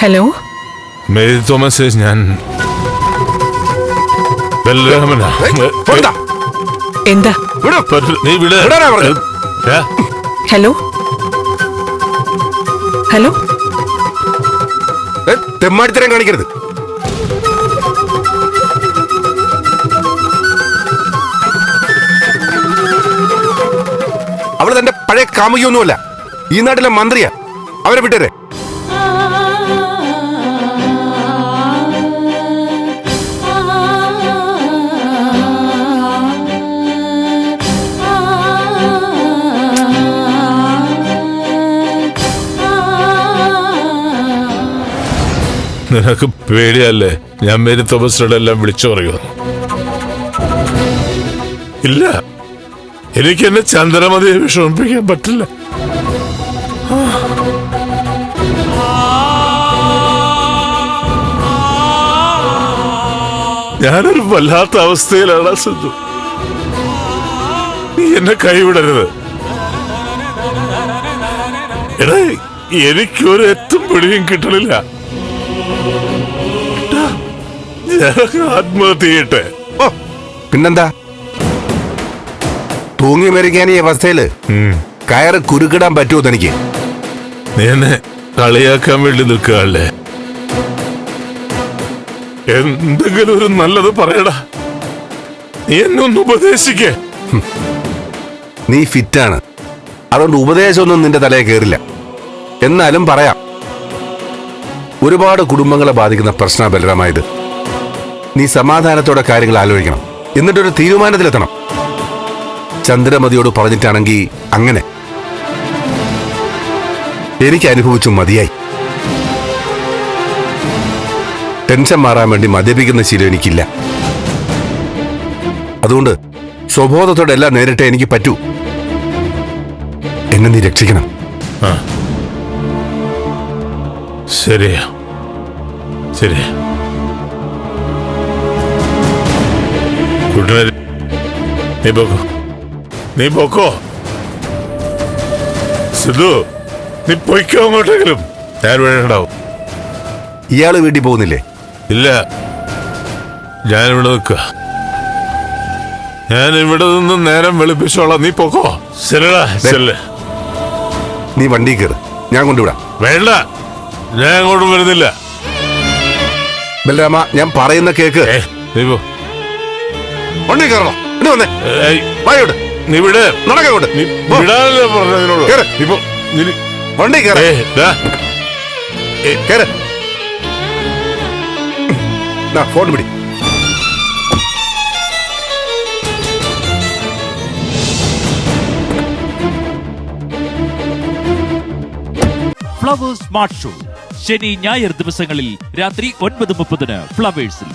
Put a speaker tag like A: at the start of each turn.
A: Hello
B: Mary Thomas, ഞാൻ ബലരാമനാ.
A: എന്താ?
B: നീ വിട്.
A: ഹലോ ഹലോ,
C: തെമ്മാടിത്തരം കാണിക്കരുത്. അവള് തന്റെ പഴയ കാമുകിയൊന്നുമല്ല, ഈ നാട്ടിലെ മന്ത്രിയാ. അവരെ വിട്ടേരെ.
B: നിനക്ക് പേടിയല്ലേ ഞാൻ മേരി തോമസിനോട് എല്ലാം വിളിച്ചു പറയുക? ഇല്ല, എനിക്ക് എന്നെ ചന്ദ്രമതിയെ വിഷമിപ്പിക്കാൻ പറ്റില്ല. ഞാനൊരു വല്ലാത്ത അവസ്ഥയിലാണ് സിന്ധു. നീ എന്നെ കൈവിടരുത്. എടാ, എനിക്കൊരു എത്തും പിടിയും കിട്ടണില്ല. ആത്മഹത്യ ചെയ്യട്ടെ?
C: പിന്നെന്താ, തൂങ്ങി മരിക്കാൻ ഈ അവസ്ഥയില് കയറ് കുരുക്കിടാൻ പറ്റുമോ തനിക്ക്?
B: നീ എന്നെ കളിയാക്കാൻ വേണ്ടി നിൽക്കുകയല്ലേ? എന്തെങ്കിലും ഒരു നല്ലത് പറയടാ. നീ എന്നെ ഒന്ന് ഉപദേശിക്കേ.
C: നീ ഫിറ്റാണ്, അതുകൊണ്ട് ഉപദേശമൊന്നും നിന്റെ തലയെ കയറില്ല. എന്നാലും പറയാം, ഒരുപാട് കുടുംബങ്ങളെ ബാധിക്കുന്ന പ്രശ്ന ബലരാമായത്. നീ സമാധാനത്തോടെ കാര്യങ്ങൾ ആലോചിക്കണം, എന്നിട്ടൊരു തീരുമാനത്തിലെത്തണം. ചന്ദ്രമതിയോട് പറഞ്ഞിട്ടാണെങ്കിൽ അങ്ങനെ. എനിക്ക് അനുഭവിച്ചു മതിയായി. ടെൻഷൻ മാറാൻ വേണ്ടി മദ്യപിക്കുന്ന ശീലം എനിക്കില്ല. അതുകൊണ്ട് സ്വബോധത്തോടെ എല്ലാം നേരിട്ടേ എനിക്ക് പറ്റൂ. എന്നെ നീ രക്ഷിക്കണം.
B: ശരിയാ, ശരി. നീ പോക്കോ സിദ്ധു, നീ പൊയ്ക്കോ അങ്ങോട്ടെങ്കിലും. ഞാൻ വേണ്ടാവും.
C: ഇയാള് വീട്ടിൽ പോകുന്നില്ലേ?
B: ഇല്ല, ഞാനിവിടെ നിൽക്കുക. ഞാൻ ഇവിടെ നിന്ന് നേരം വെളുപ്പിച്ചോളാം. നീ പോക്കോ. ശരിടാ, ശരി.
C: നീ വണ്ടി കയറ്, ഞാൻ കൊണ്ടുവിടാം.
B: വേണ്ട, ഞാൻ അങ്ങോട്ടും വരുന്നില്ല.
C: ബലരാമ, ഞാൻ പറയുന്ന കേക്ക്.
B: നീ പോ.
C: വണ്ടി കയറണം. വായോട്ട്
B: നീ വിടെ
C: നടക്കോട്ട്.
B: നീ വിടാനല്ലേ പറഞ്ഞതിനോട്? ഇപ്പൊ
C: വണ്ടി കയറ. ഫോൺ പിടി.
D: ഫ്ലവേഴ്സ് സ്മാർട്ട് ഷോ ശനി ഞായർ ദിവസങ്ങളിൽ രാത്രി 9:30 ഫ്ലവേഴ്സിൽ.